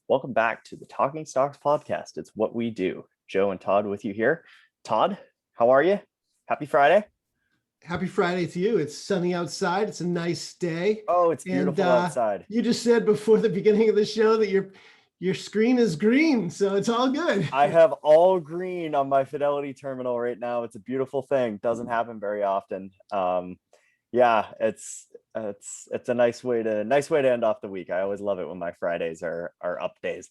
Welcome back to the Talking Stocks podcast. It's what we do. Joe and Todd with you here. Todd, how are you? Happy Friday. Happy Friday to you. It's sunny outside. It's a nice day. Oh, it's beautiful outside. You just said before the beginning of the show that your screen is green, so it's all good. I have all green on my Fidelity terminal right now. It's a beautiful thing. Doesn't happen very often. Yeah, it's a nice way to end off the week. I always love it when my Fridays are up days.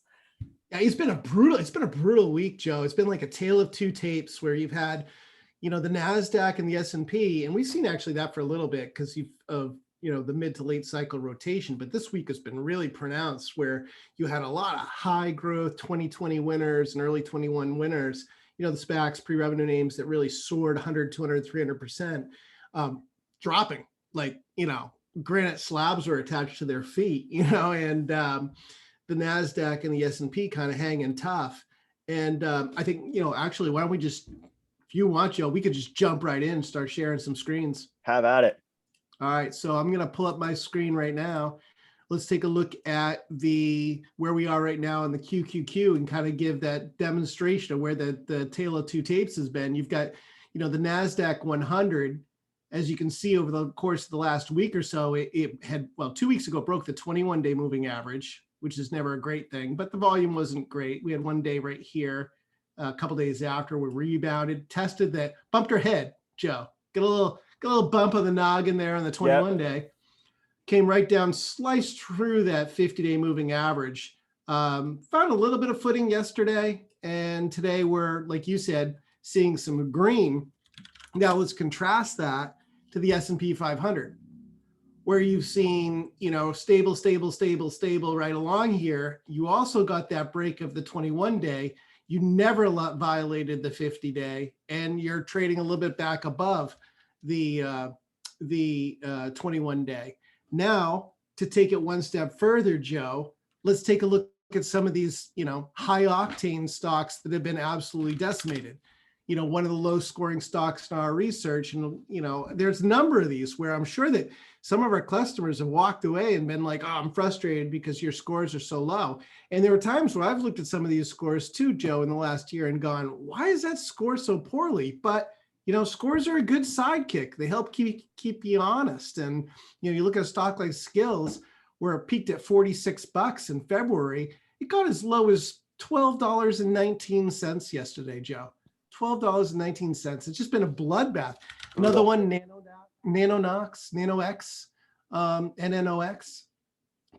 Yeah, it's been a brutal week, Joe. It's been like a tale of two tapes where you've had, the NASDAQ and the S&P, and we've seen actually that for a little bit because of the mid to late cycle rotation. But this week has been really pronounced where you had a lot of high growth 2020 winners and early 21 winners, the SPACs, pre-revenue names that really soared 100, 200, 300%, dropping like, granite slabs were attached to their feet, and the NASDAQ and the S&P kind of hanging tough. And I think, actually, why don't we just, if you want, Joe, we could just jump right in and start sharing some screens. Have at it. All right, so I'm going to pull up my screen right now. Let's take a look at where we are right now in the QQQ and kind of give that demonstration of where the tale of two tapes has been. You've got, the NASDAQ 100, as you can see over the course of the last week or so, it had, 2 weeks ago, broke the 21-day moving average, which is never a great thing, but the volume wasn't great. We had one day right here, a couple days after, we rebounded, tested that, bumped our head, Joe. Get a little bump of the noggin there on the 21 day, came right down, sliced through that 50-day moving average. Found a little bit of footing yesterday, and today we're, like you said, seeing some green. Now let's contrast that to the S&P 500, where you've seen, stable right along here. You also got that break of the 21 day. You never violated the 50-day, and you're trading a little bit back above the 21 day. Now, to take it one step further, Joe, let's take a look at some of these, high octane stocks that have been absolutely decimated. One of the low scoring stocks in our research, and, there's a number of these where I'm sure that some of our customers have walked away and been like, oh, I'm frustrated because your scores are so low. And there were times where I've looked at some of these scores too, Joe, in the last year and gone, why is that score so poorly? But scores are a good sidekick. They help keep you honest. And, you look at a stock like Skills, where it peaked at $46 in February. It got as low as $12.19 yesterday, Joe. $12.19. It's just been a bloodbath. Another one, NanoX, NNOX,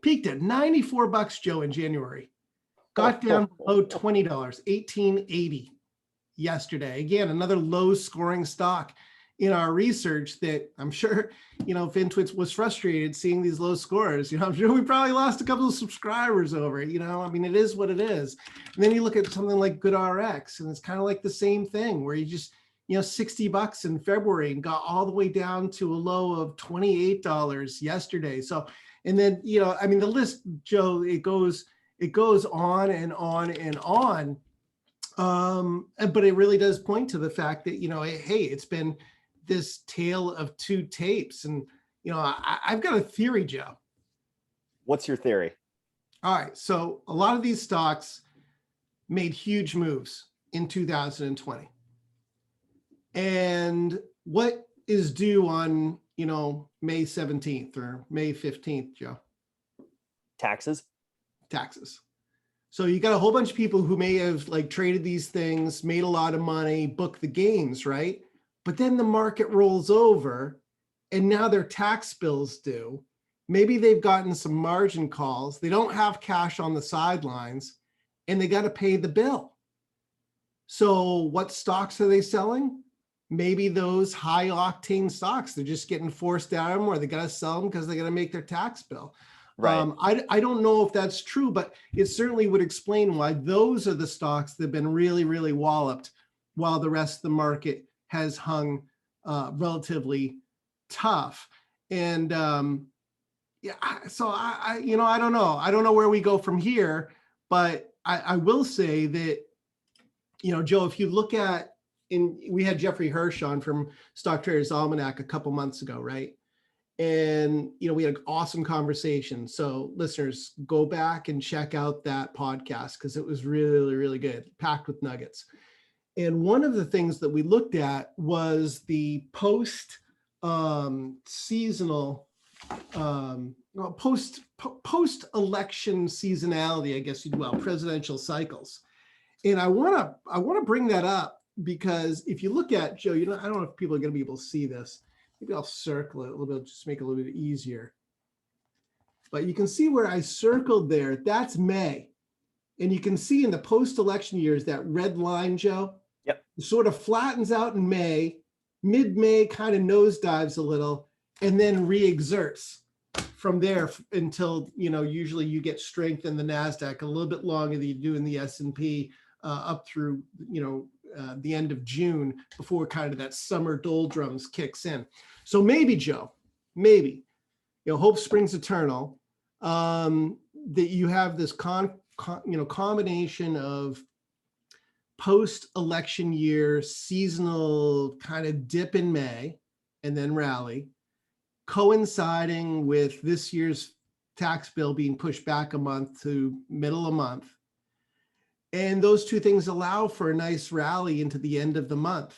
peaked at $94, Joe, in January. Got down below $20, $18.80 yesterday. Again, another low scoring stock in our research that I'm sure, FinTwits was frustrated seeing these low scores. I'm sure we probably lost a couple of subscribers over it. It is what it is. And then you look at something like GoodRx, and it's kind of like the same thing where you just, $60 in February and got all the way down to a low of $28 yesterday. So, and then, the list, Joe, it goes on and on and on. But it really does point to the fact that, hey, it's been this tale of two tapes. And, I've got a theory, Joe. What's your theory? All right. So a lot of these stocks made huge moves in 2020. And what is due on, May 17th or May 15th, Joe? Taxes. So you got a whole bunch of people who may have traded these things, made a lot of money, booked the gains, right? But then the market rolls over and now their tax bills due. Maybe they've gotten some margin calls. They don't have cash on the sidelines and they got to pay the bill. So what stocks are they selling? Maybe those high octane stocks. They're just getting forced at them, or they got to sell them because they got to make their tax bill. Right. I don't know if that's true, but it certainly would explain why those are the stocks that have been really, really walloped while the rest of the market has hung relatively tough. And so I don't know. I don't know where we go from here, but I will say that, Joe, if you look at, we had Jeffrey Hirsch on from Stock Traders Almanac a couple months ago, right? And, we had an awesome conversation. So listeners, go back and check out that podcast because it was really, really good, packed with nuggets. And one of the things that we looked at was the seasonal, post-election seasonality, I guess presidential cycles. And I want to bring that up because if you look at, Joe, I don't know if people are going to be able to see this. Maybe I'll circle it a little bit, just make it a little bit easier. But you can see where I circled there, that's May. And you can see in the post-election years, that red line, Joe, Yep. sort of flattens out in May, mid-May kind of nosedives a little, and then re-exerts from there until, usually you get strength in the NASDAQ a little bit longer than you do in the S&P up through, the end of June before kind of that summer doldrums kicks in. So maybe, Joe, hope springs eternal, that you have this combination of post-election year seasonal kind of dip in May and then rally, coinciding with this year's tax bill being pushed back a month to middle of month. And those two things allow for a nice rally into the end of the month.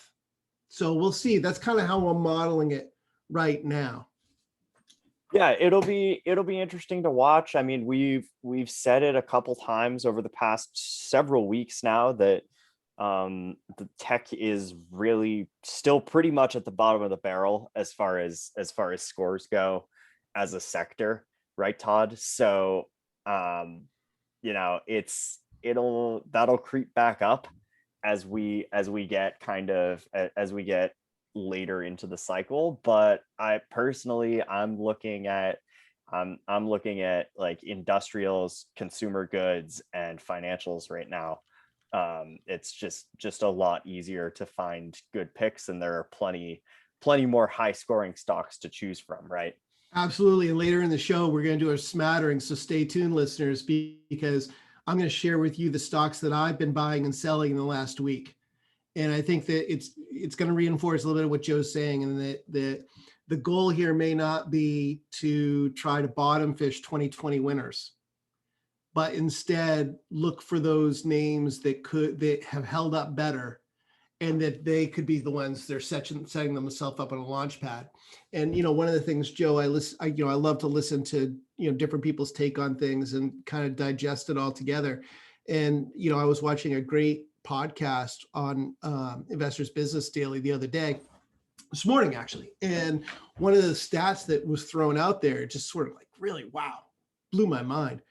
So we'll see. That's kind of how I'm modeling it right now. Yeah, it'll be interesting to watch. I mean, we've said it a couple times over the past several weeks now that the tech is really still pretty much at the bottom of the barrel as far as scores go as a sector, right, Todd? So that'll creep back up as we get later into the cycle. But I'm looking at like industrials, consumer goods, and financials right now. It's just a lot easier to find good picks, and there are plenty more high scoring stocks to choose from, right? Absolutely. And later in the show, we're going to do a smattering. So stay tuned, listeners, because I'm going to share with you the stocks that I've been buying and selling in the last week. And I think that it's going to reinforce a little bit of what Joe's saying, and that the goal here may not be to try to bottom fish 2020 winners, but instead look for those names that have held up better, and that they could be the ones they're setting themselves up on a launch pad. And one of the things, Joe, I love to listen to different people's take on things and kind of digest it all together. And I was watching a great podcast on Investors Business Daily the other day, this morning actually, and one of the stats that was thrown out there, just sort of like really blew my mind,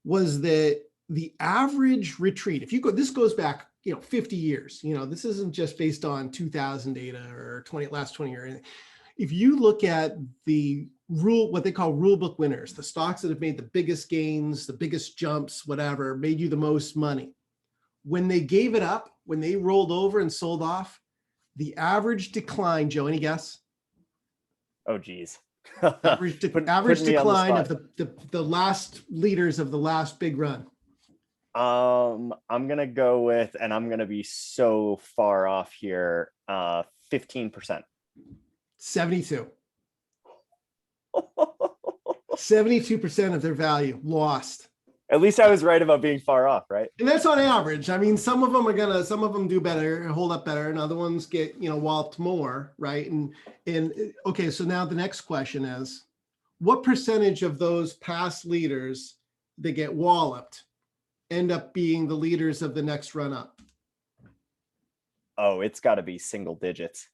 was that the average retreat, this goes back 50 years, this isn't just based on 2000 data or last 20 years. If you look at what they call rule book winners, the stocks that have made the biggest gains, the biggest jumps, whatever, made you the most money, when they gave it up, when they rolled over and sold off, the average decline, Joe, any guess? Oh, geez. average decline of the last leaders of the last big run. I'm gonna go with, and I'm gonna be so far off here, 15%. 72. 72% of their value lost. At least I was right about being far off, right? And that's on average. I mean, some of them do better, hold up better, and other ones get, walloped more, right? And okay, so now the next question is, what percentage of those past leaders that get walloped end up being the leaders of the next run up? Oh, it's got to be single digits.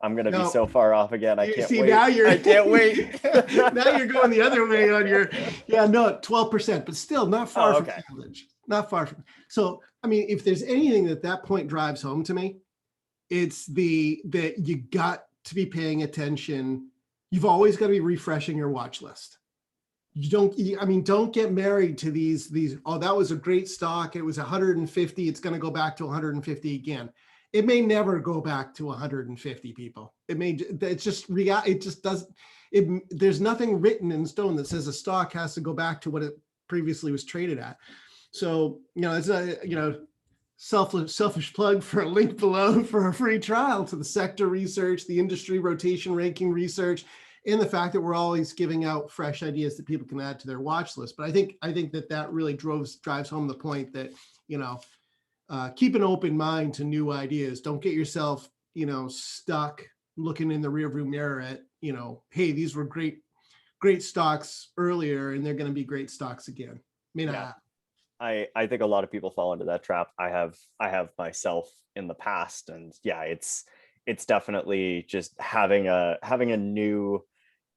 I'm going to be so far off again. I can't wait. I can't wait. Now you're going the other way on your, 12%, but still not far from average. Not far from. So, I mean, if there's anything that point drives home to me, it's that you got to be paying attention. You've always got to be refreshing your watch list. Don't get married to these, oh, that was a great stock. It was 150. It's going to go back to 150 again. It may never go back to 150 people. There's nothing written in stone that says a stock has to go back to what it previously was traded at. So, selfish plug for a link below for a free trial to the sector research, the industry rotation ranking research, and the fact that we're always giving out fresh ideas that people can add to their watch list. But I think that really drives home the point that, keep an open mind to new ideas. Don't get yourself, stuck looking in the rearview mirror at, hey, these were great stocks earlier and they're going to be great stocks again. May not happen. I think a lot of people fall into that trap. I have myself in the past, and yeah, it's definitely just having a new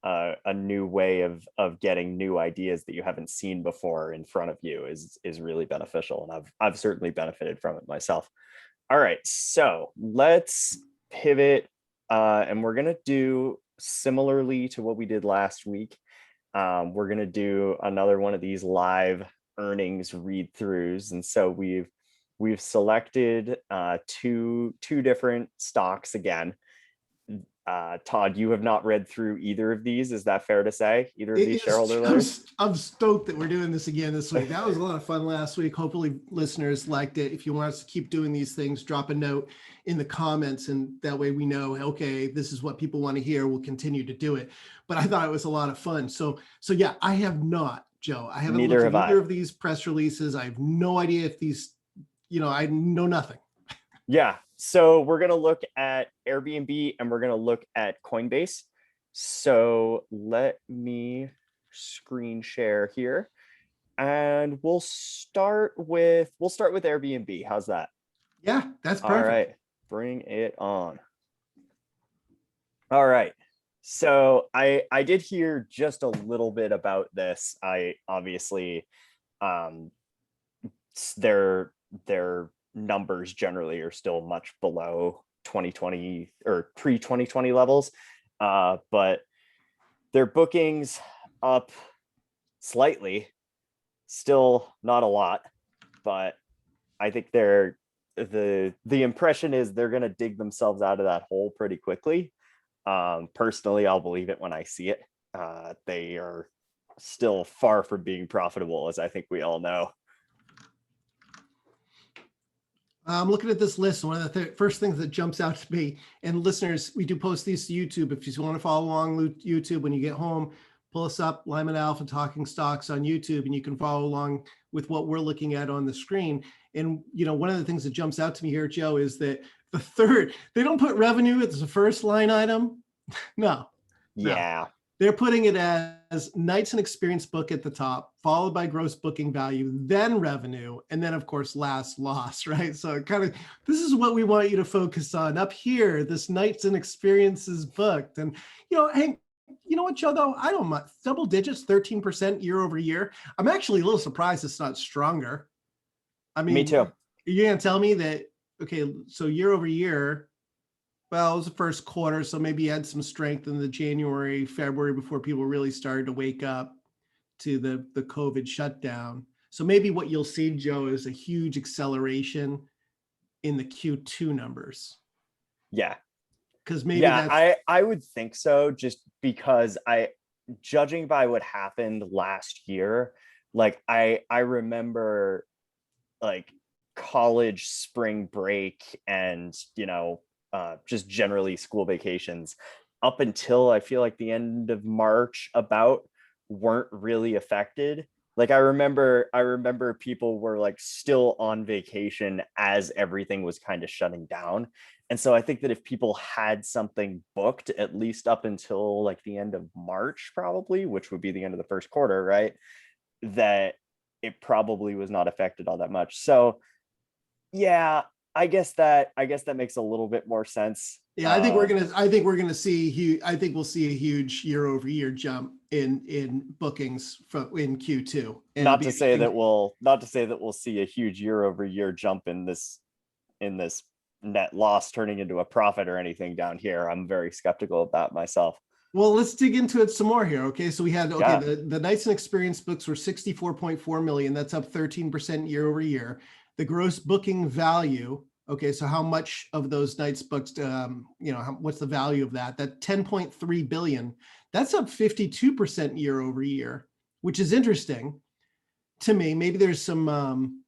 way of getting new ideas that you haven't seen before in front of you is really beneficial, and I've certainly benefited from it myself. All right, so let's pivot, and we're gonna do similarly to what we did last week. We're gonna do another one of these live earnings read throughs, and so we've selected two different stocks again. Todd, you have not read through either of these. Is that fair to say? Either of these shareholder letters? I'm stoked that we're doing this again this week. That was a lot of fun last week. Hopefully listeners liked it. If you want us to keep doing these things, drop a note in the comments, and that way we know, okay, this is what people want to hear. We'll continue to do it. But I thought it was a lot of fun. So yeah, I have not, Joe. I haven't looked at either of these press releases. I have no idea if these, I know nothing. Yeah. So we're going to look at Airbnb and we're going to look at Coinbase. So let me screen share here, and we'll start with Airbnb. How's that? Yeah, that's perfect. All right, bring it on. All right. So I did hear just a little bit about this. I obviously their numbers generally are still much below 2020 or pre-2020 levels, but their bookings up slightly, still not a lot, but I think the impression is they're going to dig themselves out of that hole pretty quickly. Personally, I'll believe it when I see it. They are still far from being profitable, as I think we all know. I'm looking at this list. One of the first things that jumps out to me, and listeners, we do post these to YouTube. If you want to follow along YouTube, when you get home, pull us up, Lyman Alpha Talking Stocks on YouTube, and you can follow along with what we're looking at on the screen. And, one of the things that jumps out to me here, Joe, is that they don't put revenue as the first line item. No. Yeah. They're putting it as nights and experience book at the top, followed by gross booking value, then revenue, and then of course last loss, right? So this is what we want you to focus on up here, this nights and experiences booked. And hey, you know what, Joe, though? I don't mind. Double digits, 13% year over year. I'm actually a little surprised it's not stronger. I mean, me too. You're gonna tell me that, okay, so year over year, well, it was the first quarter, so maybe you had some strength in the January, February before people really started to wake up to the COVID shutdown. So maybe what you'll see, Joe, is a huge acceleration in the Q2 numbers. Yeah. Because maybe I would think so, just because judging by what happened last year, like I remember like college spring break and just generally school vacations up until I feel like the end of March weren't really affected. Like I remember people were like still on vacation as everything was kind of shutting down. And so I think that if people had something booked at least up until like the end of March, probably, which would be the end of the first quarter, right, that it probably was not affected all that much. So yeah, I guess that makes a little bit more sense. Yeah, I think we'll see a huge year over year jump in bookings in Q2. Not to say that we'll see a huge year over year jump in this net loss turning into a profit or anything down here. I'm very skeptical of that myself. Well, let's dig into it some more here. Okay, so we had the nights and experience books were 64.4 million. That's up 13% year over year. The gross booking value. Okay, so how much of those nights booked, what's the value of that? That 10.3 billion, that's up 52% year over year, which is interesting to me. Maybe there's some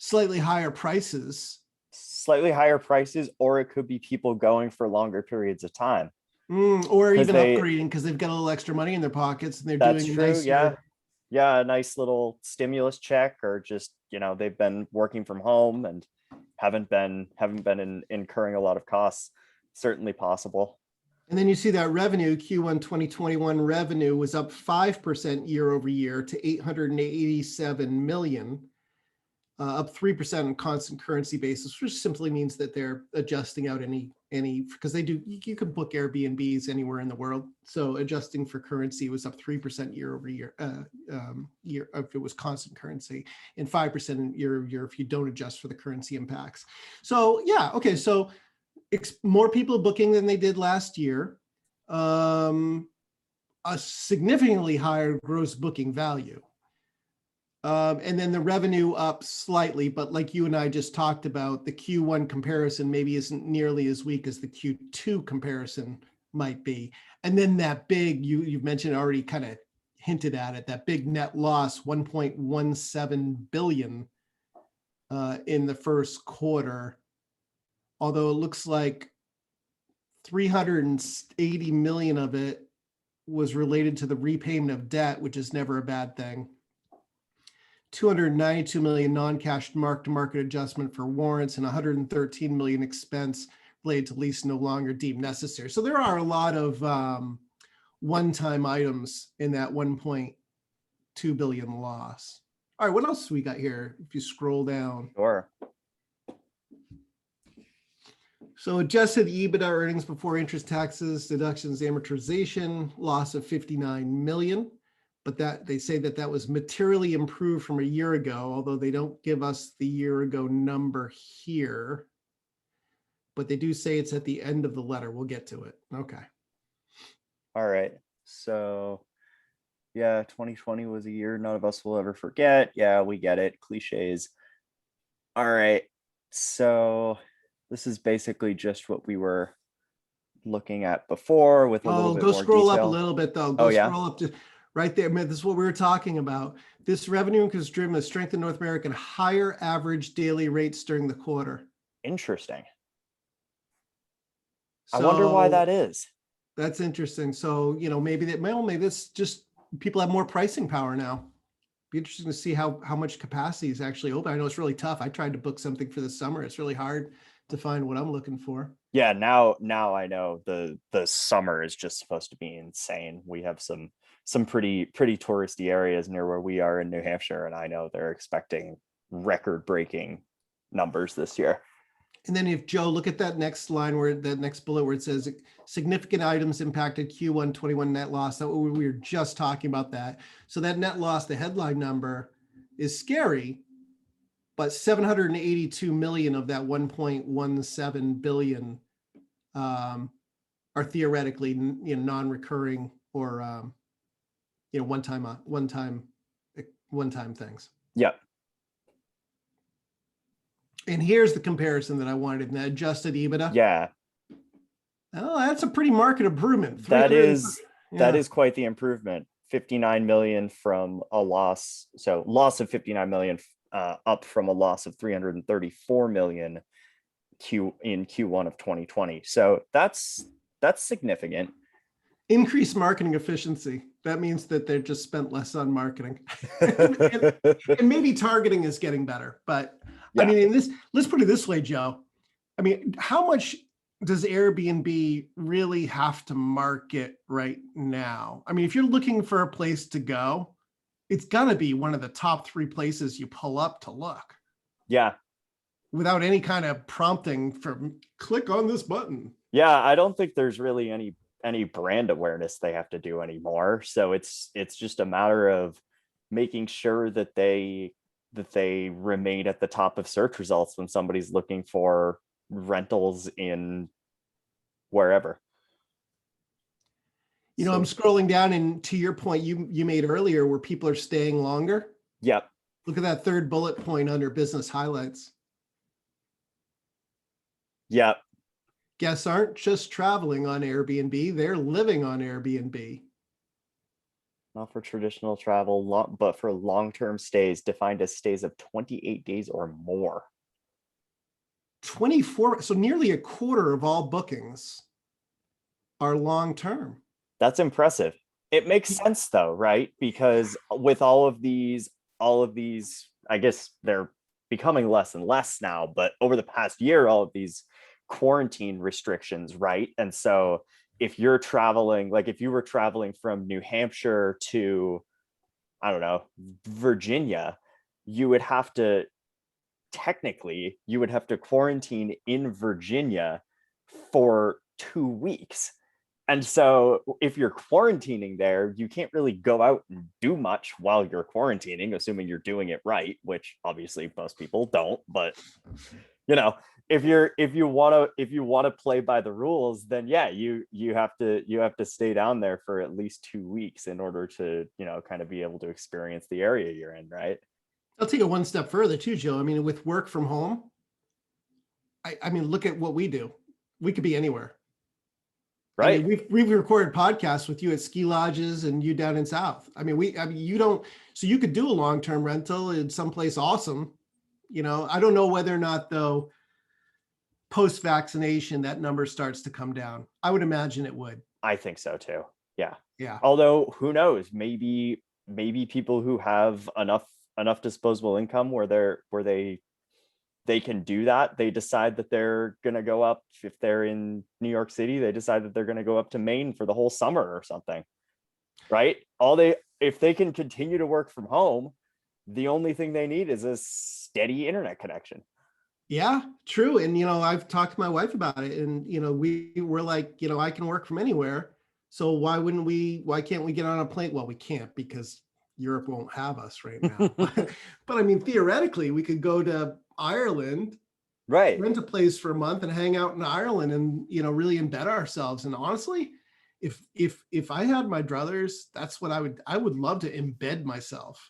slightly higher prices. Slightly higher prices, or it could be people going for longer periods of time. Or Because even upgrading because they've got a little extra money in their pockets and they're that's doing a true. Yeah. nicer. Yeah. A nice little stimulus check, or just, they've been working from home and haven't been incurring a lot of costs. Certainly possible. And then you see that revenue, Q1 2021 revenue was up 5% year over year to 887 million, up 3% on constant currency basis, which simply means that they're adjusting out any because they do, you can book Airbnbs anywhere in the world. So adjusting for currency was up 3% year over year, year if it was constant currency, and 5% year over year if you don't adjust for the currency impacts. So yeah, okay, so more people booking than they did last year, a significantly higher gross booking value. And then the revenue up slightly, but like you and I just talked about, the Q1 comparison maybe isn't nearly as weak as the Q2 comparison might be. And then that big, you've mentioned already, kind of hinted at it, that big net loss, 1.17 billion in the first quarter. Although it looks like 380 million of it was related to the repayment of debt, which is never a bad thing. 292 million non-cash mark-to-market adjustment for warrants, and 113 million expense related to lease no longer deemed necessary. So there are a lot of one-time items in that 1.2 billion loss. All right, what else we got here? If you scroll down. Sure. So adjusted EBITDA, earnings before interest, taxes, deductions, amortization, loss of 59 million. But that they say that was materially improved from a year ago, although they don't give us the year ago number here. But they do say it's at the end of the letter. We'll get to it. Okay. All right. So yeah, 2020 was a year none of us will ever forget. Yeah, we get it. Cliches. All right. So this is basically just what we were looking at before with a little bit more detail. Go scroll up a little bit though. Go scroll up to right there. Man, this is what we were talking about. This revenue is driven by strength in North America and higher average daily rates during the quarter. Interesting. So, I wonder why that is. That's interesting. So, maybe that's just people have more pricing power now. Be interesting to see how much capacity is actually open. I know it's really tough. I tried to book something for the summer. It's really hard to find what I'm looking for. Yeah, now I know the summer is just supposed to be insane. We have some pretty touristy areas near where we are in New Hampshire, and I know they're expecting record-breaking numbers this year. And then if Joe, look at that next line, where that next bullet where it says significant items impacted Q1 21 net loss. That we were just talking about that. So that net loss, the headline number, is scary, but 782 million of that 1.17 billion are theoretically non-recurring or one-time things. Yeah. And here's the comparison that I wanted in that adjusted EBITDA. Yeah. Oh, that's a pretty marked improvement. That is quite the improvement. 59 million from a loss. So loss of 59 million up from a loss of 334 million in Q1 of 2020. So that's significant. Increased marketing efficiency. That means that they've just spent less on marketing. and maybe targeting is getting better. But yeah. I mean, let's put it this way, Joe. I mean, how much does Airbnb really have to market right now? I mean, if you're looking for a place to go, it's gonna be one of the top 3 places you pull up to look. Yeah. Without any kind of prompting from click on this button. Yeah, I don't think there's really any brand awareness they have to do anymore. So it's just a matter of making sure that they remain at the top of search results when somebody's looking for rentals in wherever. I'm scrolling down, and to your point you made earlier where people are staying longer. Yep. Look at that third bullet point under business highlights. Yep. Guests aren't just traveling on Airbnb, they're living on Airbnb. Not for traditional travel, but for long-term stays defined as stays of 28 days or more. 24, so nearly a quarter of all bookings are long-term. That's impressive. It makes sense though, right? Because with all of these, I guess they're becoming less and less now, but over the past year, all of these quarantine restrictions, right? And so if you're traveling, like if you were traveling from New Hampshire to, I don't know, Virginia, you would have to technically you would have to quarantine in Virginia for 2 weeks. And so if you're quarantining there, you can't really go out and do much while you're quarantining, assuming you're doing it right, which obviously most people don't. But you know, if you want to play by the rules, then yeah, you have to stay down there for at least 2 weeks in order to, kind of be able to experience the area you're in, right? I'll take it one step further too, Joe. I mean, with work from home, I mean, look at what we do. We could be anywhere. Right. I mean, we've recorded podcasts with you at ski lodges and you down in South. I mean, you don't, so you could do a long-term rental in someplace awesome. I don't know whether or not though, post-vaccination, that number starts to come down. I would imagine it would. I think so too. Yeah. Yeah. Although who knows, maybe people who have enough disposable income where they can do that. They decide that they're going to go up. If they're in New York City, they decide that they're going to go up to Maine for the whole summer or something, right? If they can continue to work from home, the only thing they need is a steady internet connection. Yeah, true. And, I've talked to my wife about it and, we're like, I can work from anywhere. So why can't we get on a plane? Well, we can't because Europe won't have us right now. But I mean, theoretically, we could go to Ireland, right? Rent a place for a month and hang out in Ireland and, really embed ourselves. And honestly, if I had my druthers, that's what I would love to embed myself.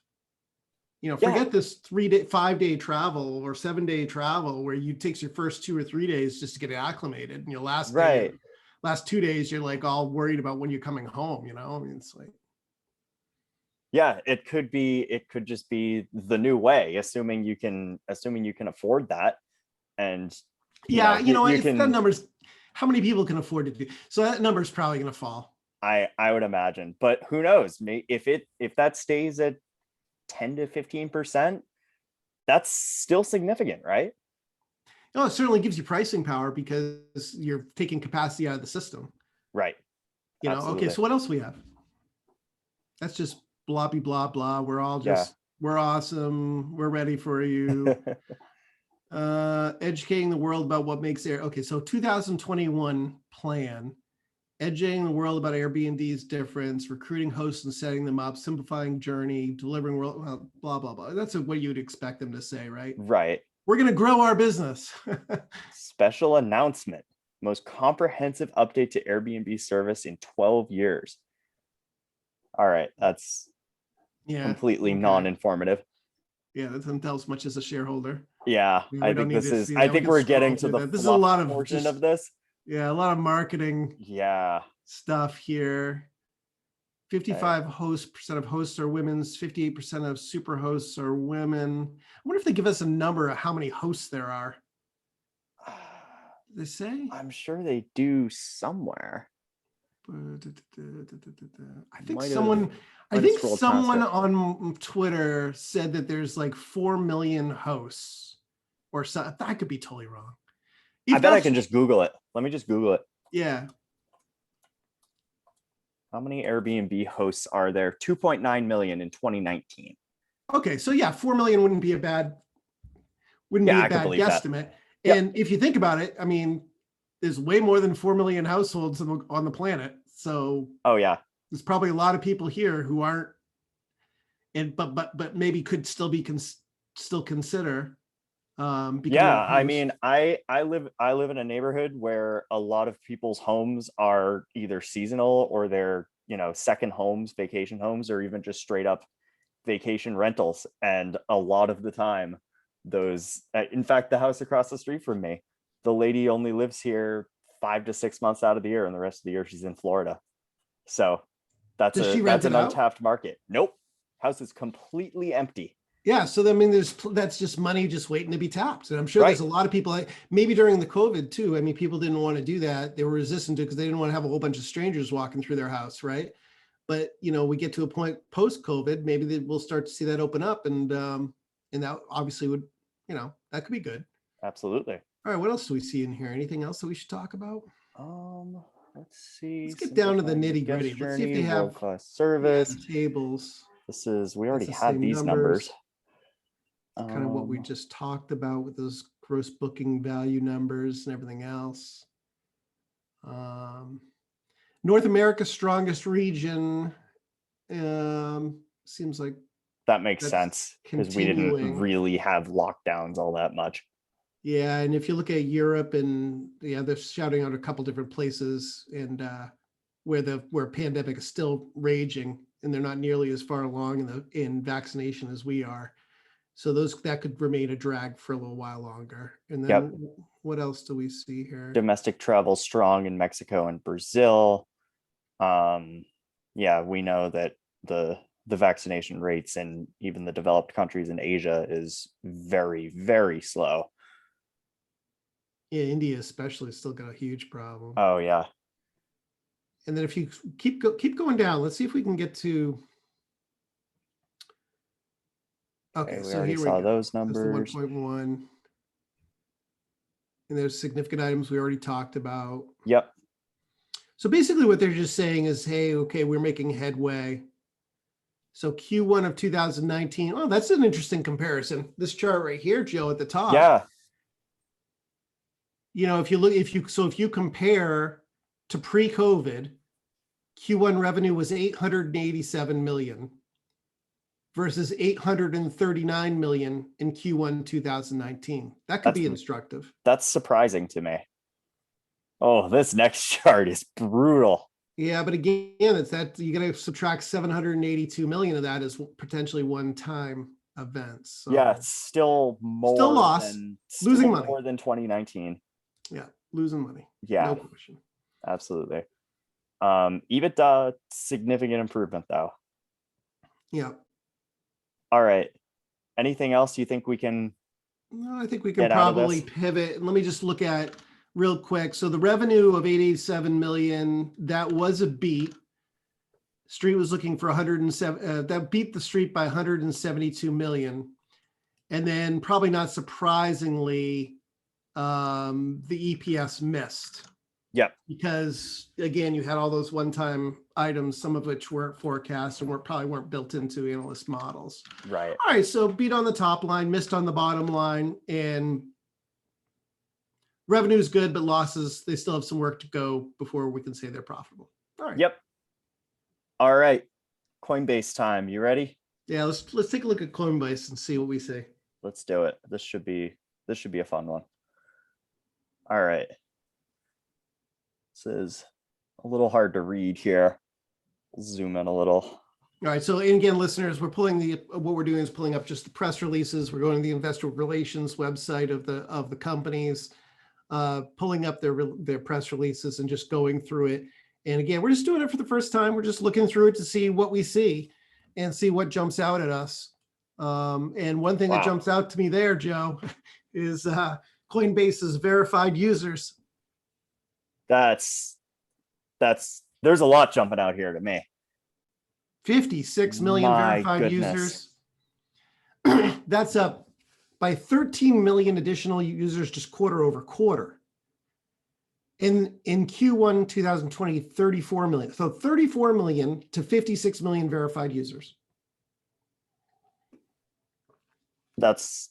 Forget this 5-day travel or 7-day travel where you takes your first 2 or 3 days just to get acclimated. And your last 2 days, you're like all worried about when you're coming home, I mean, it's like, yeah, it could just be the new way, assuming you can afford that. And yeah, it's the numbers. How many people can afford to do? So that number is probably going to fall. I would imagine, but who knows? If that stays at 10 to 15%, that's still significant, right? No, it certainly gives you pricing power because you're taking capacity out of the system. Right. Okay, so what else we have? That's just blah, blah, blah. We're all just, we're awesome. We're ready for you. Educating the world about what makes Air. Okay, so 2021 plan. Educating the world about Airbnb's difference, recruiting hosts and setting them up, simplifying journey, delivering blah, blah, blah. That's what you'd expect them to say, right? Right. We're going to grow our business. Special announcement. Most comprehensive update to Airbnb service in 12 years. All right. That's completely non-informative. Yeah, that doesn't tell us much as a shareholder. Yeah, I think we're getting to the this is a lot of portion of this. Yeah, a lot of marketing stuff here. 55% of hosts are women, 58% of super hosts are women. I wonder if they give us a number of how many hosts there are. They say? I'm sure they do somewhere. I think someone on Twitter said that there's like 4 million hosts or so. I could be totally wrong. I bet I can just Google it. Let me just Google it. Yeah. How many Airbnb hosts are there? 2.9 million in 2019. Okay, so yeah, 4 million wouldn't be a bad guesstimate. And if you think about it, I mean, there's way more than 4 million households on the planet. So there's probably a lot of people here who aren't, but maybe could still be still consider. I mean, I live in a neighborhood where a lot of people's homes are either seasonal or they're, second homes, vacation homes, or even just straight up vacation rentals. And a lot of the time in fact, the house across the street from me, the lady only lives here 5 to 6 months out of the year, and the rest of the year she's in Florida. So That's Does she rent an it out? untapped market. Nope. House is completely empty. Yeah, so I mean, that's just money just waiting to be tapped, and I'm sure there's Right. a lot of people. Maybe during the COVID too. I mean, people didn't want to do that; they were resistant to because they didn't want to have a whole bunch of strangers walking through their house, right? But we get to a point post COVID, maybe we'll start to see that open up, and that obviously would, that could be good. Absolutely. All right, what else do we see in here? Anything else that we should talk about? Let's see. Let's get down to the Simplifying nitty guest gritty. Let's see if journey, they have world-class yeah, service. the tables. We That's already the had same these numbers. Kind of what we just talked about with those gross booking value numbers and everything else. North America's strongest region. Seems like that makes sense because we didn't really have lockdowns all that much. Yeah, and if you look at Europe and they're shouting out a couple different places and where pandemic is still raging and they're not nearly as far along in vaccination as we are. So that could remain a drag for a little while longer. And then what else do we see here? Domestic travel strong in Mexico and Brazil. Yeah, we know that the vaccination rates in even the developed countries in Asia is very, very slow. Yeah, India especially still got a huge problem. Oh yeah. And then if you keep going down, let's see if we can get to. Okay, so here we saw go. Those numbers. 1.1. And there's significant items we already talked about. Yep. So basically what they're just saying is, hey, okay, we're making headway. So Q1 of 2019. Oh, that's an interesting comparison. This chart right here, Joe, at the top. Yeah. If you compare to pre-COVID, Q1 revenue was 887 million versus 839 million in Q1 2019. That could be instructive. That's surprising to me. Oh, this next chart is brutal. Yeah, but again, it's that you got to subtract 782 million of that as potentially one-time events. So yeah, it's still more losing money more than 2019. Yeah, losing money. Yeah, no question. Absolutely. EBITDA significant improvement though. Yeah. All right. Anything else you think we can? No, I think we can probably pivot. Let me just look at real quick. So the revenue of 887 million, that was a beat. Street was looking for 107. That beat the street by 172 million. And then probably not surprisingly, the EPS missed. Yep. Because again, you had all those one-time items, some of which weren't forecast and probably weren't built into analyst models. Right. All right. So beat on the top line, missed on the bottom line, and revenue is good, but losses, they still have some work to go before we can say they're profitable. All right. Yep. All right. Coinbase time. You ready? Yeah, let's take a look at Coinbase and see what we see. Let's do it. This should be a fun one. All right. This is a little hard to read here. We'll zoom in a little. All right. So again, listeners, what we're doing is pulling up just the press releases. We're going to the investor relations website of the companies, pulling up their press releases and just going through it. And again, we're just doing it for the first time. We're just looking through it to see what we see and see what jumps out at us. And one thing that jumps out to me there, Joe, is Coinbase's verified users. There's a lot jumping out here to me. 56 million verified users. That's up by 13 million additional users just quarter over quarter. In Q1 2020, 34 million. So 34 million to 56 million verified users. That's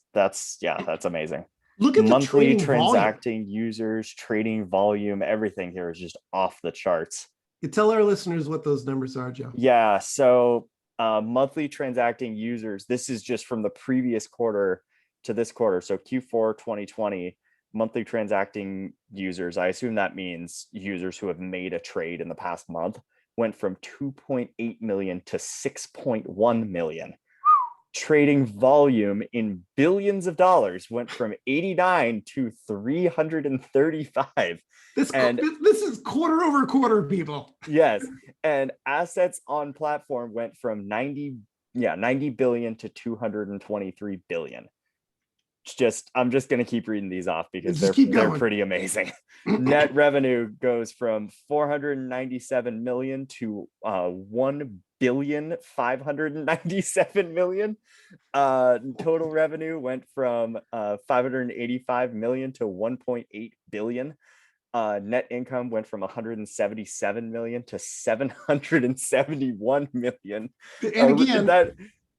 amazing. Look at monthly the transacting users, trading volume, everything here is just off the charts. You tell our listeners what those numbers are, Joe. Yeah, so monthly transacting users, this is just from the previous quarter to this quarter. So Q4 2020, monthly transacting users, I assume that means users who have made a trade in the past month, went from 2.8 million to 6.1 million. Trading volume in billions of dollars went from 89 to 335. This And this is quarter over quarter, people. yes, and assets on platform went from 90 billion to 223 billion. I'm just going to keep reading these off because Just keep they're going. pretty amazing. Net revenue goes from 497 million to 1,597,000,000. Total revenue went from 585 million to 1.8 billion. Net income went from 177 million to 771 million. And again,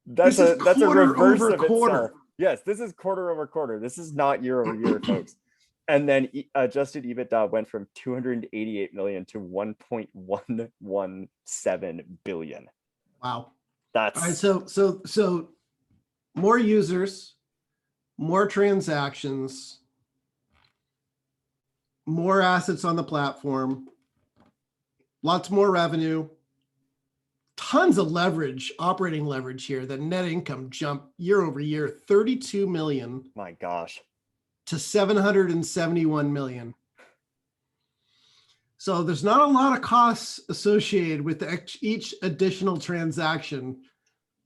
That's a reverse of quarter. itself. Yes, this is quarter over quarter. This is not year over year, folks. And then adjusted EBITDA went from 288 million to 1.117 billion. Wow. That's all right. So more users, more transactions, more assets on the platform, lots more revenue, tons of leverage, operating leverage here. The net income jumped year over year, 32 million. My gosh. To 771 million. So there's not a lot of costs associated with each additional transaction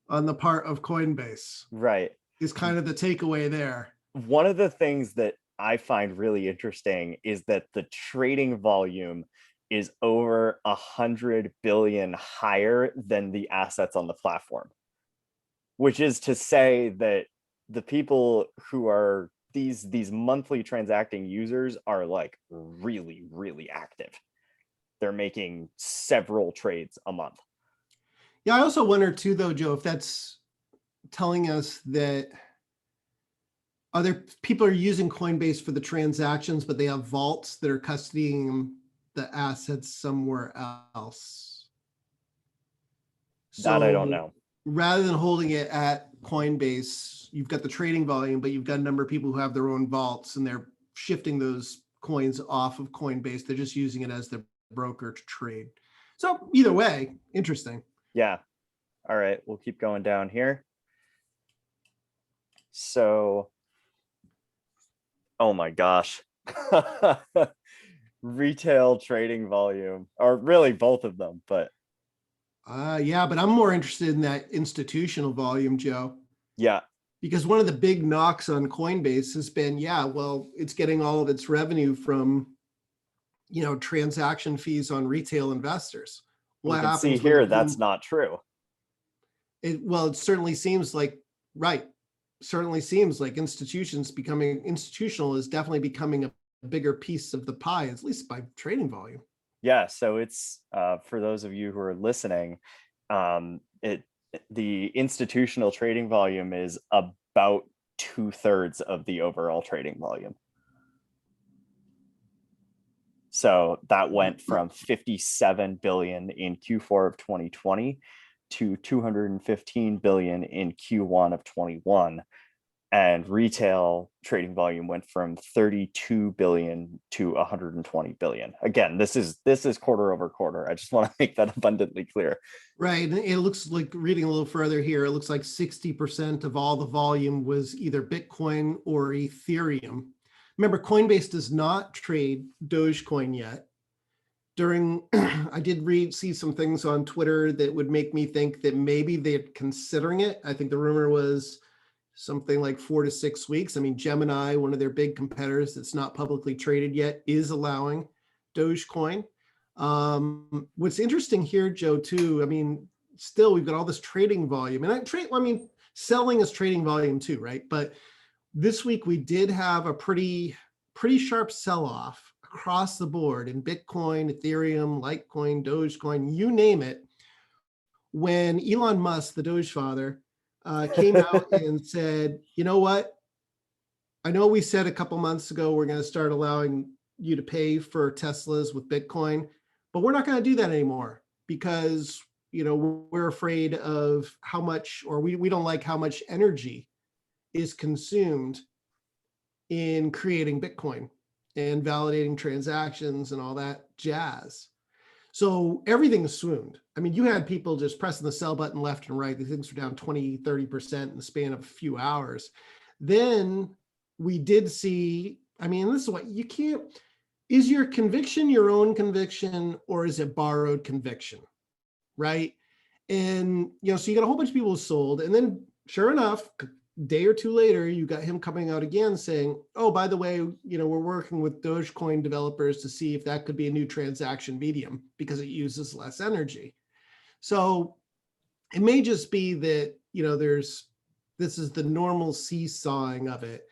on the part of Coinbase. Right. Is kind of the takeaway there. One of the things that I find really interesting is that the trading volume is over 100 billion higher than the assets on the platform, which is to say that the people who are these monthly transacting users are like really, really active. They're making several trades a month. Yeah, I also wonder too, though, Joe, if that's telling us that other people are using Coinbase for the transactions, but they have vaults that are custodying the assets somewhere else. That I don't know. Rather than holding it at Coinbase, you've got the trading volume, but you've got a number of people who have their own vaults and they're shifting those coins off of Coinbase. They're just using it as their broker to trade. So either way, interesting. Yeah. All right, we'll keep going down here. So, oh my gosh. Retail trading volume, or really both of them, but yeah, but I'm more interested in that institutional volume, Joe. Yeah. Because one of the big knocks on Coinbase has been, well, it's getting all of its revenue from, transaction fees on retail investors. What happens? See here, that's not true. It certainly seems like, right. Certainly seems like institutional is definitely becoming a bigger piece of the pie, at least by trading volume. Yeah, so it's for those of you who are listening, the institutional trading volume is about 2/3 of the overall trading volume. So that went from 57 billion in Q4 of 2020 to 215 billion in Q1 of 21. And retail trading volume went from 32 billion to 120 billion. Again, this is quarter over quarter. I just want to make that abundantly clear. Right. And it looks like, reading a little further here, it looks like 60% of all the volume was either Bitcoin or Ethereum. Remember, Coinbase does not trade Dogecoin yet. I did see some things on Twitter that would make me think that maybe they're considering it. I think the rumor was something like 4 to 6 weeks. I mean, Gemini, one of their big competitors that's not publicly traded yet, is allowing Dogecoin. What's interesting here, Joe, too, I mean, still we've got all this trading volume, and selling is trading volume too, right? But this week we did have a pretty sharp sell-off across the board in Bitcoin, Ethereum, Litecoin, Dogecoin, you name it, when Elon Musk, the Doge father, came out and said, you know what? I know we said a couple months ago we're going to start allowing you to pay for Teslas with Bitcoin, but we're not going to do that anymore because, we're afraid of how much, or we don't like how much energy is consumed in creating Bitcoin and validating transactions and all that jazz. So everything swooned. I mean, you had people just pressing the sell button left and right. The things were down 20, 30% in the span of a few hours. Then we did see, I mean, this is what you can't, is your conviction your own conviction, or is it borrowed conviction? Right. And, so you got a whole bunch of people who sold. And then sure enough, a day or two later, you got him coming out again saying, oh, by the way, we're working with Dogecoin developers to see if that could be a new transaction medium because it uses less energy. So it may just be that, this is the normal seesawing of it,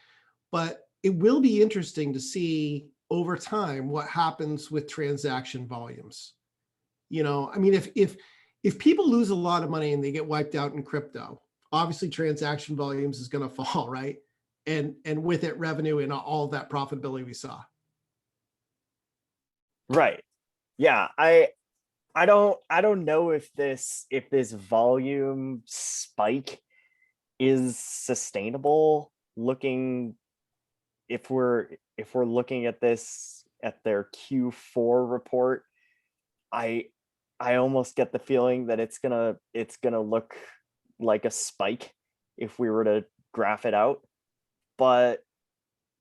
but it will be interesting to see over time what happens with transaction volumes. I mean, if people lose a lot of money and they get wiped out in crypto, obviously transaction volumes is going to fall, right? And with it, revenue and all that profitability we saw. Right. Yeah. I don't know if this volume spike is sustainable. If we're looking at this at their Q4 report, I almost get the feeling that it's gonna look like a spike if we were to graph it out. But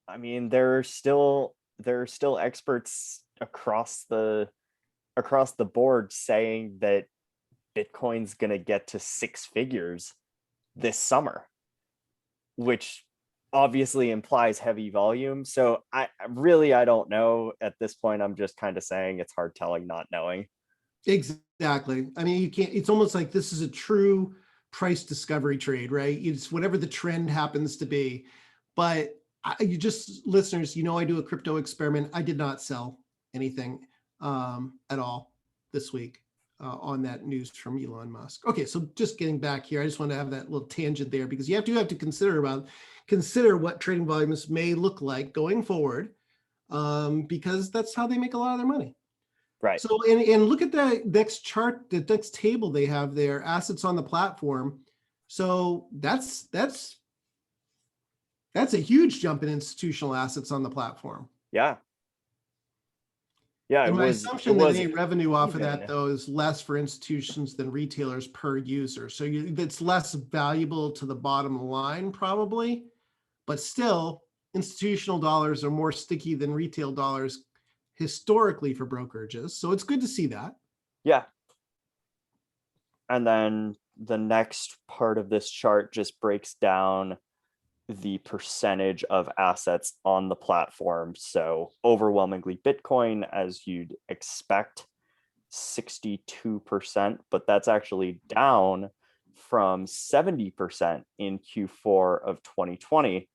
I mean, there are still experts across the board saying that Bitcoin's gonna get to 6 figures this summer, which obviously implies heavy volume. So I don't know at this point. I'm just kind of saying it's hard telling, not knowing. Exactly. I mean, you can't, it's almost like this is a true price discovery trade, right? It's whatever the trend happens to be. But you just, listeners, I do a crypto experiment. I did not sell anything at all this week on that news from Elon Musk. Okay, so just getting back here, I just want to have that little tangent there because you have to consider what trading volumes may look like going forward because that's how they make a lot of their money. Right. So, and look at the next chart, the next table they have there, assets on the platform. So that's a huge jump in institutional assets on the platform. Yeah. Yeah. And my assumption that any revenue off of that, though, is less for institutions than retailers per user. So it's less valuable to the bottom line, probably, but still, institutional dollars are more sticky than retail dollars historically for brokerages. So it's good to see that. Yeah. And then the next part of this chart just breaks down the percentage of assets on the platform. So overwhelmingly Bitcoin, as you'd expect, 62%, but that's actually down from 70% in Q4 of 2020.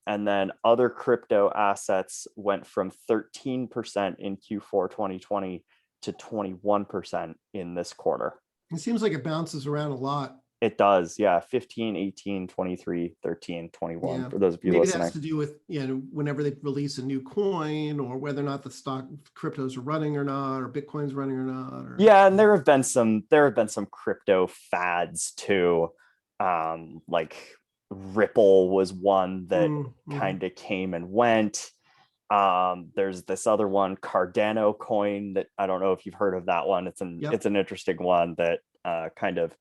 And then other crypto assets went from 13% in Q4 2020 to 21% in this quarter. It seems like it bounces around a lot. It does, yeah. 15, 18, 23, 13, 21, yeah. For those of you listening. Maybe it has to do with, whenever they release a new coin or whether or not the stock cryptos are running or not, or Bitcoin's running or not. Or... Yeah, and there have been some crypto fads too. Like Ripple was one that kind of came and went. There's this other one, Cardano coin, that I don't know if you've heard of that one. It's an interesting one that kind of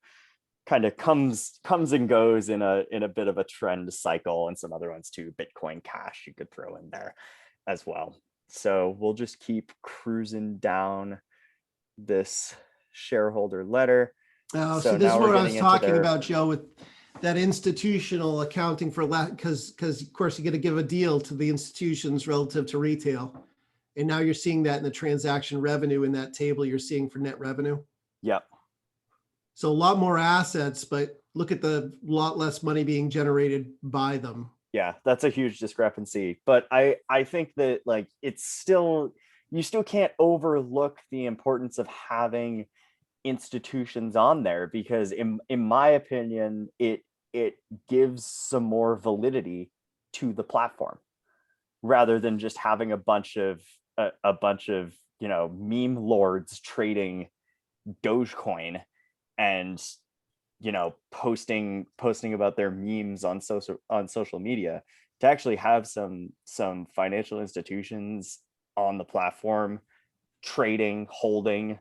comes and goes in a bit of a trend cycle, and some other ones too. Bitcoin Cash you could throw in there as well. So we'll just keep cruising down this shareholder letter. So this is what I was talking about, Joe, with that institutional accounting for because of course you got to give a deal to the institutions relative to retail, and now you're seeing that in the transaction revenue in that table you're seeing for net revenue. Yep. So a lot more assets, but look at the lot less money being generated by them. Yeah, that's a huge discrepancy. But I think that you still can't overlook the importance of having institutions on there, because in my opinion, it gives some more validity to the platform rather than just having a bunch of meme lords trading Dogecoin and posting about their memes on social media. To actually have some financial institutions on the platform trading, holding,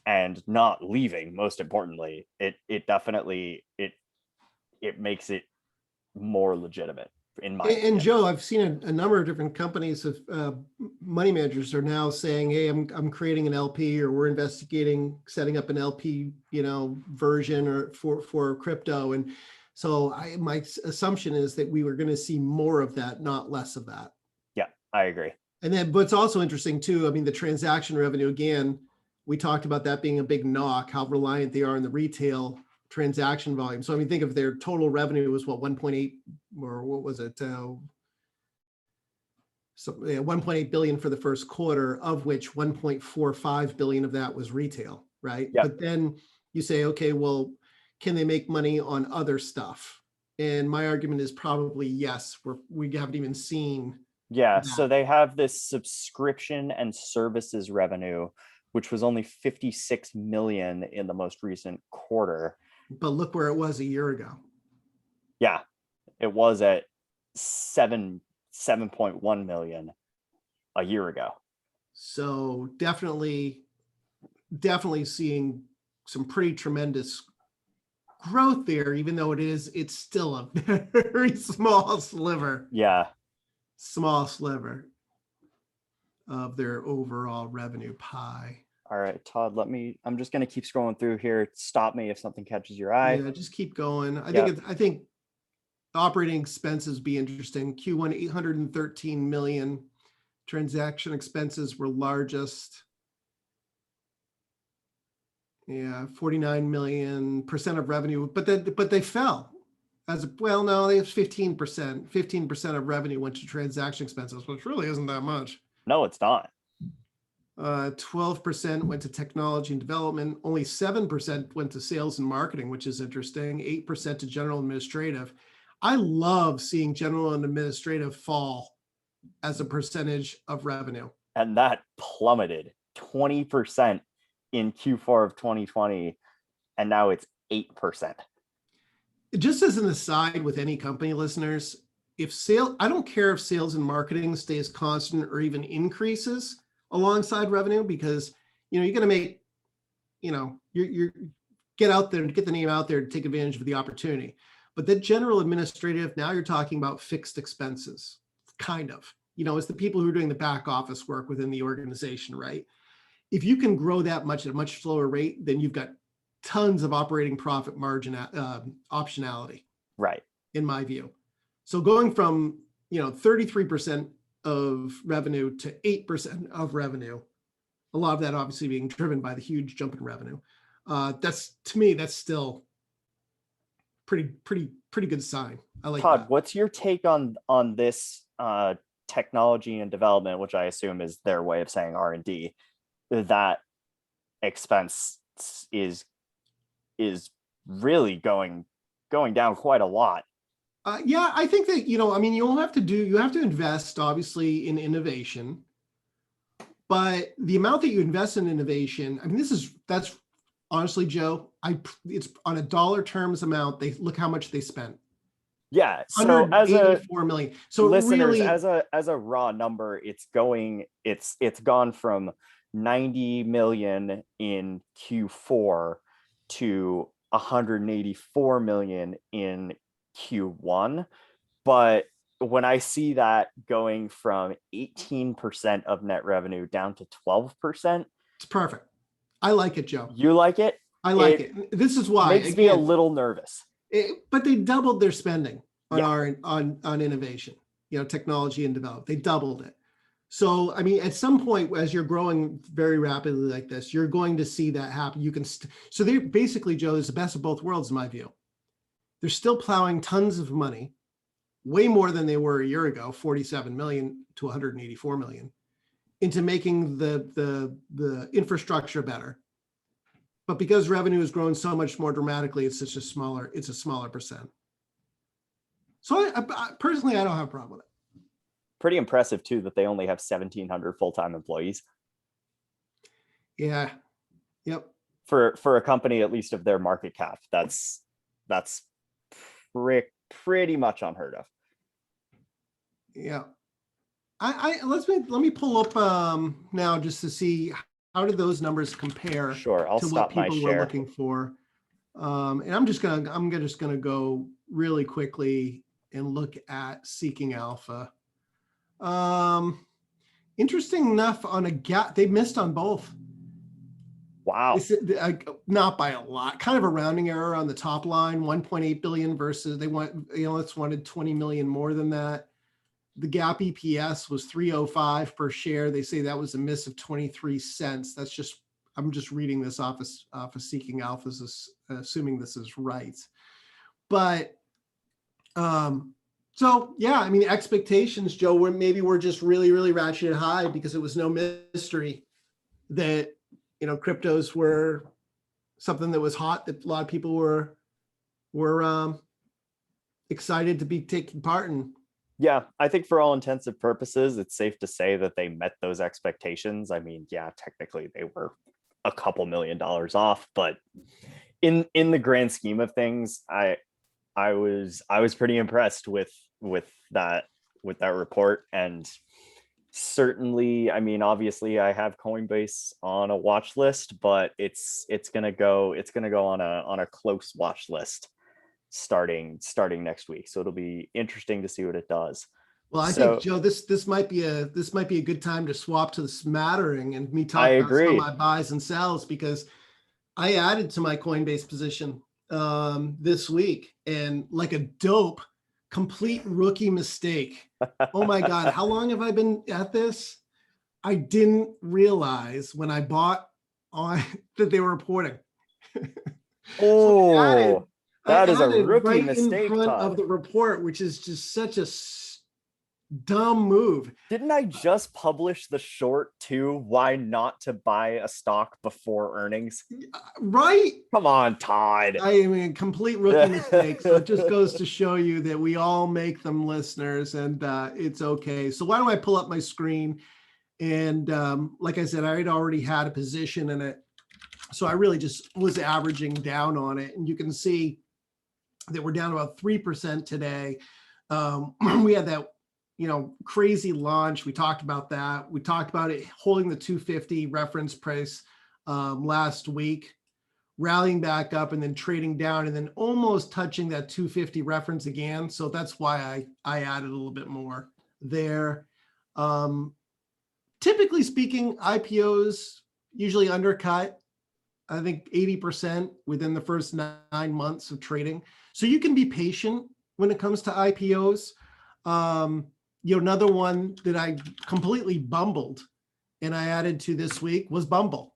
and not leaving, most importantly, it definitely it makes it more legitimate in my And opinion. Joe, I've seen a number of different companies of money managers are now saying, "Hey, I'm creating an LP, or we're investigating setting up an LP, version or for crypto." And so my assumption is that we were going to see more of that, not less of that. Yeah, I agree. And then, but it's also interesting too. I mean, the transaction revenue, again, we talked about that being a big knock, how reliant they are on the retail transaction volume. So I mean, think of their total revenue was what, 1.8, or what was it? So 1.8 billion for the first quarter, of which 1.45 billion of that was retail, right? Yeah. But then you say, okay, well, can they make money on other stuff? And my argument is probably yes. We haven't even seen. Yeah, so they have this subscription and services revenue, which was only 56 million in the most recent quarter. But look where it was a year ago. Yeah, it was at 7.1 million a year ago. So definitely seeing some pretty tremendous growth there, even though it's still a very small sliver. Yeah. Small sliver of their overall revenue pie. All right, Todd, I'm just going to keep scrolling through here. Stop me if something catches your eye. Yeah, just keep going. Yep. I think operating expenses be interesting. Q1, 813 million. Transaction expenses were largest. Yeah, 49 million percent of revenue, but they fell. Well, no, they have 15%. 15% of revenue went to transaction expenses, which really isn't that much. No, it's not. 12% went to technology and development. Only 7% went to sales and marketing, which is interesting. 8% to general administrative. I love seeing general and administrative fall as a percentage of revenue. And that plummeted 20% in Q4 of 2020, and now it's 8%. Just as an aside with any company, listeners, I don't care if sales and marketing stays constant or even increases alongside revenue, because you're going to make, you get out there and get the name out there to take advantage of the opportunity. But the general administrative, now you're talking about fixed expenses, kind of. It's the people who are doing the back office work within the organization, right? If you can grow that much at a much slower rate, then you've got tons of operating profit margin optionality, right? In my view. So going from 33% of revenue to 8% of revenue, a lot of that obviously being driven by the huge jump in revenue. That's, to me, that's still pretty good sign. I like Todd, that. what's your take on this technology and development, which I assume is their way of saying R&D? That expense is really going down quite a lot. Yeah, I think that, you have to invest obviously in innovation, but the amount that you invest in innovation, I mean, that's honestly, Joe, it's on a dollar terms amount. Look how much they spent. Yeah. So as $184 million. So listeners, really, as a raw number, it's gone from 90 million in Q4 to 184 million in Q1. But when I see that going from 18% of net revenue down to 12%, it's perfect. I like it, Joe. You like it? I like it. This is why makes me a little nervous. But they doubled their spending on innovation, technology and development. They doubled it. So, I mean, at some point, as you're growing very rapidly like this, you're going to see that happen. You can, so they basically, Joe, is the best of both worlds, in my view. They're still plowing tons of money, way more than they were a year ago, 47 million to 184 million, into making the infrastructure better. But because revenue has grown so much more dramatically, it's a smaller percent. So I personally, I don't have a problem with it. Pretty impressive too that they only have 1,700 full-time employees. Yeah. Yep. For a company at least of their market cap, that's pretty much unheard of. Yeah. Let me pull up now just to see how did those numbers compare Sure, I'll to what stop my people were share. looking for? And I'm just gonna go really quickly and look at Seeking Alpha. Interesting enough, on a gap, they missed on both. Wow. Not by a lot, kind of a rounding error on the top line, 1.8 billion versus they wanted 20 million more than that. The gap EPS was 305 per share. They say that was a miss of 23 cents. That's just, I'm just reading this off of Seeking Alpha, assuming this is right. But so yeah, I mean, expectations, Joe, maybe we're just really, really ratcheted high because it was no mystery that, you know, cryptos were something that was hot, that a lot of people were excited to be taking part in. Yeah, I think for all intents and purposes, it's safe to say that they met those expectations. I mean, yeah, technically they were a couple $1 million off, but in the grand scheme of things, I was pretty impressed with that report. And certainly, I mean, obviously I have Coinbase on a watch list, but it's gonna go on a close watch list starting next week. So it'll be interesting to see what it does. Well, I think, Joe, this might be a good time to swap to the smattering and me talk about some of my buys and sells, because I added to my Coinbase position this week, and like a dope, complete rookie mistake. Oh my God, how long have I been at this? I didn't realize when I bought on that they were reporting. Oh, that is a rookie right mistake, in front Todd. of the report, which is just such a dumb move. Didn't I just publish the short too? Why not to buy a stock before earnings? Right? Come on, Todd. I mean, complete rookie mistake. So it just goes to show you that we all make them, listeners, and it's okay. So why don't I pull up my screen? And like I said, I had already had a position in it. So I really just was averaging down on it. And you can see that we're down about 3% today. We had that, you know, crazy launch. We talked about that. We talked about it holding the 250 reference price last week, rallying back up and then trading down and then almost touching that 250 reference again. So that's why I added a little bit more there. Typically speaking, IPOs usually undercut, I think 80% within the first 9 months of trading. So you can be patient when it comes to IPOs. You know, another one that I completely bumbled and I added to this week was Bumble.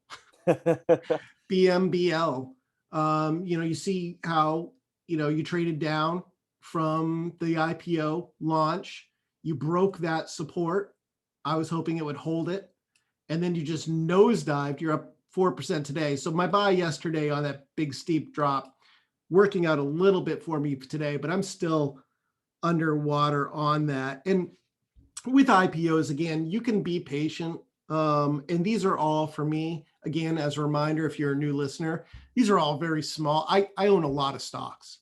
BMBL. You know, you see how, you know, you traded down from the IPO launch. You broke that support. I was hoping it would hold it. And then you just nosedived. You're up 4% today. So my buy yesterday on that big steep drop, working out a little bit for me today, but I'm still underwater on that. And with IPOs, again, you can be patient. And these are all, for me, again, as a reminder, if you're a new listener, these are all very small. I own a lot of stocks.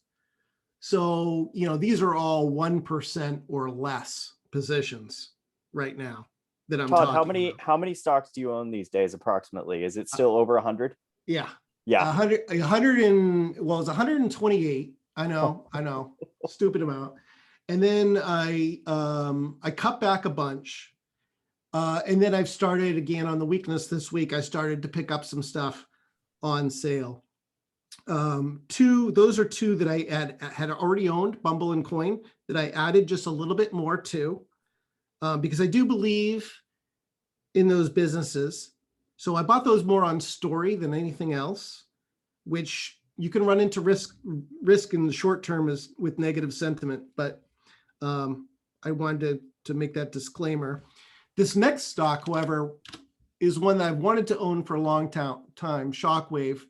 So, you know, these are all 1% or less positions right now that I'm Todd, talking about. how many stocks do you own these days approximately? Is it still over 100? Yeah. Yeah. 100 and, well, it's 128. I know, stupid amount. And then I cut back a bunch. And then I've started again on the weakness this week. I started to pick up some stuff on sale. Those are two that I had already owned, Bumble and Coin, that I added just a little bit more to, because I do believe in those businesses. So I bought those more on story than anything else, which you can run into risk in the short term is with negative sentiment. But I wanted to make that disclaimer. This next stock, however, is one that I've wanted to own for a long time, Shockwave.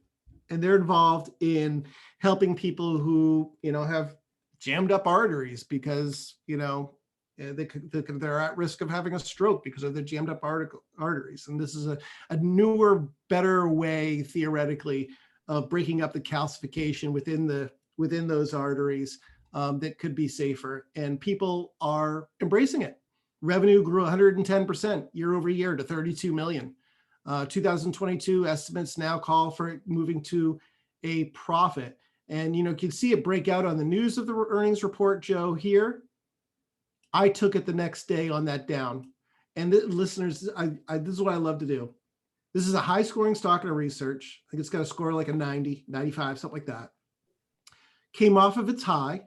And they're involved in helping people who, you know, have jammed up arteries because, you know, they're at risk of having a stroke because of the jammed up arteries. And this is a newer, better way, theoretically, of breaking up the calcification within those arteries that could be safer. And people are embracing it. Revenue grew 110% year over year to 32 million. 2022 estimates now call for it moving to a profit. And, you can see it break out on the news of the earnings report, Joe, here. I took it the next day on that down. And listeners, this is what I love to do. This is a high scoring stock in our research. I think it's got a score like a 90, 95, something like that. Came off of its high,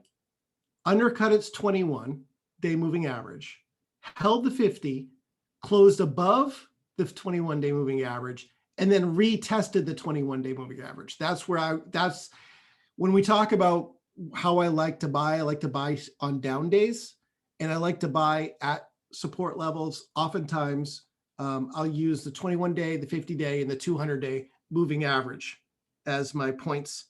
undercut its 21-day moving average, held the 50, closed above the 21-day moving average, and then retested the 21-day moving average. That's when we talk about how I like to buy on down days, and I like to buy at support levels. Oftentimes, I'll use the 21-day, the 50-day, and the 200-day moving average as my points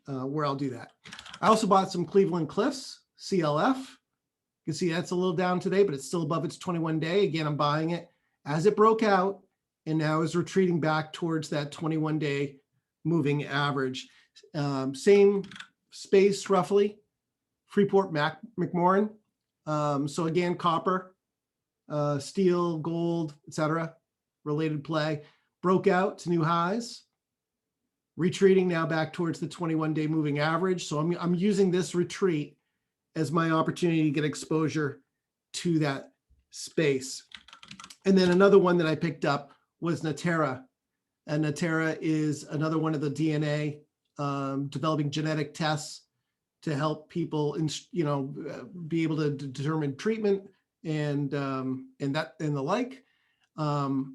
where I'll do that. I also bought some Cleveland Cliffs, CLF. You can see that's a little down today, but it's still above its 21-day. Again, I'm buying it as it broke out and now is retreating back towards that 21-day moving average. Same space roughly, Freeport McMoran. So again, copper, steel, gold, etc. related play, broke out to new highs, retreating now back towards the 21-day moving average. So I'm using this retreat as my opportunity to get exposure to that space. And then another one that I picked up was Natera. And Natera is another one of the DNA developing genetic tests to help people, be able to determine treatment and the like.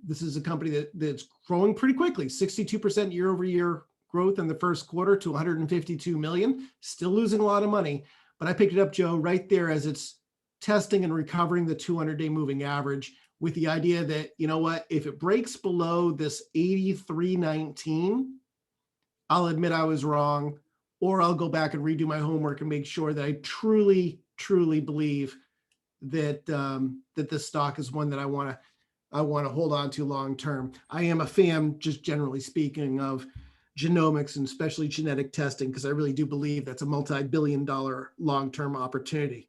This is a company that's growing pretty quickly, 62% year over year growth in the first quarter to 152 million, still losing a lot of money. But I picked it up, Joe, right there as it's testing and recovering the 200-day moving average with the idea that, if it breaks below this 83.19, I'll admit I was wrong, or I'll go back and redo my homework and make sure that I truly, truly believe that that this stock is one that I want to hold on to long term. I am a fan, just generally speaking, of genomics and especially genetic testing, because I really do believe that's a multi-billion-dollar long-term opportunity.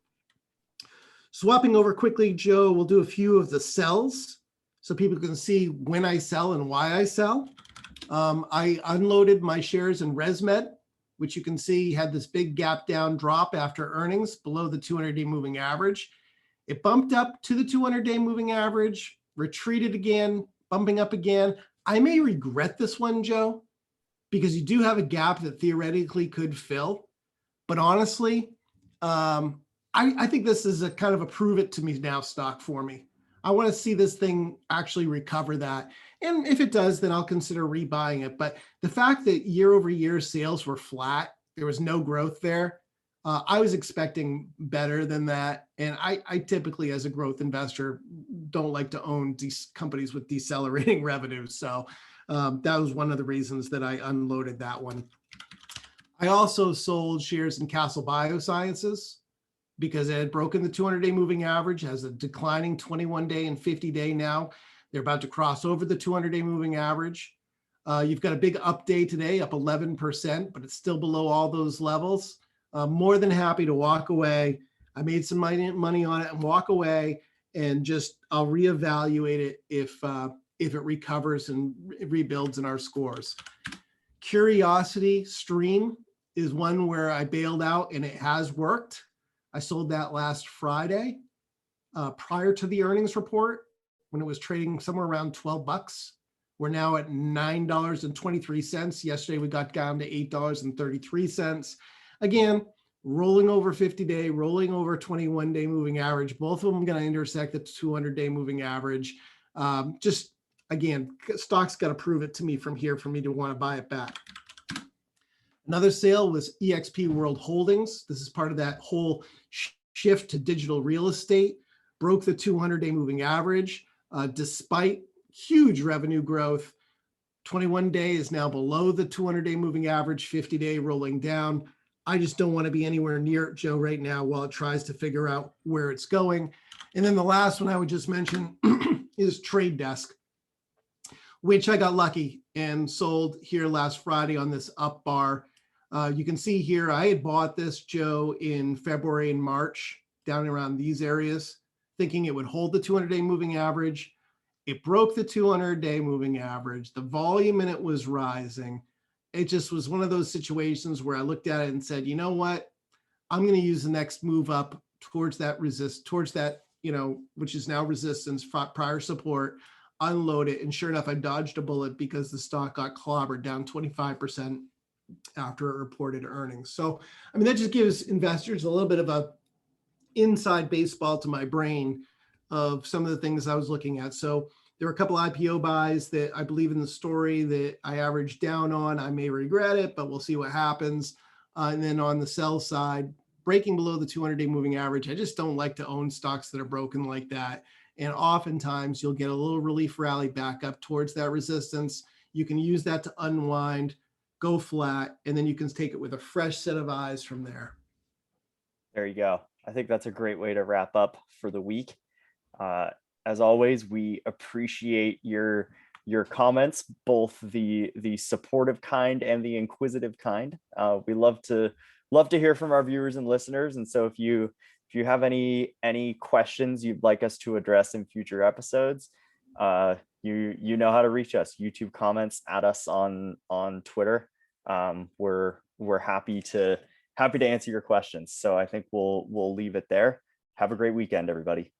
Swapping over quickly, Joe, we'll do a few of the sells so people can see when I sell and why I sell. I unloaded my shares in ResMed, which you can see had this big gap down drop after earnings below the 200-day moving average. It bumped up to the 200-day moving average, retreated again, bumping up again. I may regret this one, Joe, because you do have a gap that theoretically could fill. But honestly, I think this is a kind of a prove it to me now stock for me. I want to see this thing actually recover that. And if it does, then I'll consider rebuying it. But the fact that year over year sales were flat, there was no growth there, I was expecting better than that. And I typically, as a growth investor, don't like to own these companies with decelerating revenues. So that was one of the reasons that I unloaded that one. I also sold shares in Castle Biosciences because it had broken the 200-day moving average, has a declining 21-day and 50-day now. They're about to cross over the 200-day moving average. You've got a big up day today, up 11%, but it's still below all those levels. More than happy to walk away. I made some money on it and walk away, and I'll reevaluate it if it recovers and rebuilds in our scores. Curiosity Stream is one where I bailed out and it has worked. I sold that last Friday prior to the earnings report when it was trading somewhere around 12 bucks. We're now at $9.23. Yesterday, we got down to $8.33. Again, rolling over 50-day, rolling over 21-day moving average. Both of them going to intersect the 200-day moving average. Again, stock's got to prove it to me from here for me to want to buy it back. Another sale was EXP World Holdings. This is part of that whole shift to digital real estate. Broke the 200-day moving average despite huge revenue growth. 21-day is now below the 200-day moving average, 50-day rolling down. I just don't want to be anywhere near it, Joe, right now while it tries to figure out where it's going. And then the last one I would just mention is Trade Desk, which I got lucky and sold here last Friday on this up bar. You can see here, I had bought this, Joe, in February and March, down around these areas, thinking it would hold the 200-day moving average. It broke the 200-day moving average. The volume in it was rising. It just was one of those situations where I looked at it and said, you know what? I'm going to use the next move up towards that which is now resistance, prior support, unload it. And sure enough, I dodged a bullet because the stock got clobbered down 25% after it reported earnings. So, I mean, that just gives investors a little bit of a inside baseball to my brain of some of the things I was looking at. So there were a couple IPO buys that I believe in the story that I averaged down on. I may regret it, but we'll see what happens. And then on the sell side, breaking below the 200-day moving average, I just don't like to own stocks that are broken like that. And oftentimes you'll get a little relief rally back up towards that resistance. You can use that to unwind, go flat, and then you can take it with a fresh set of eyes from there. There you go. I think that's a great way to wrap up for the week. As always, we appreciate your comments, both the supportive kind and the inquisitive kind. We love to hear from our viewers and listeners. And so if you have any questions you'd like us to address in future episodes, you know how to reach us. YouTube comments, at us on Twitter. We're happy to answer your questions. So I think we'll leave it there. Have a great weekend, everybody.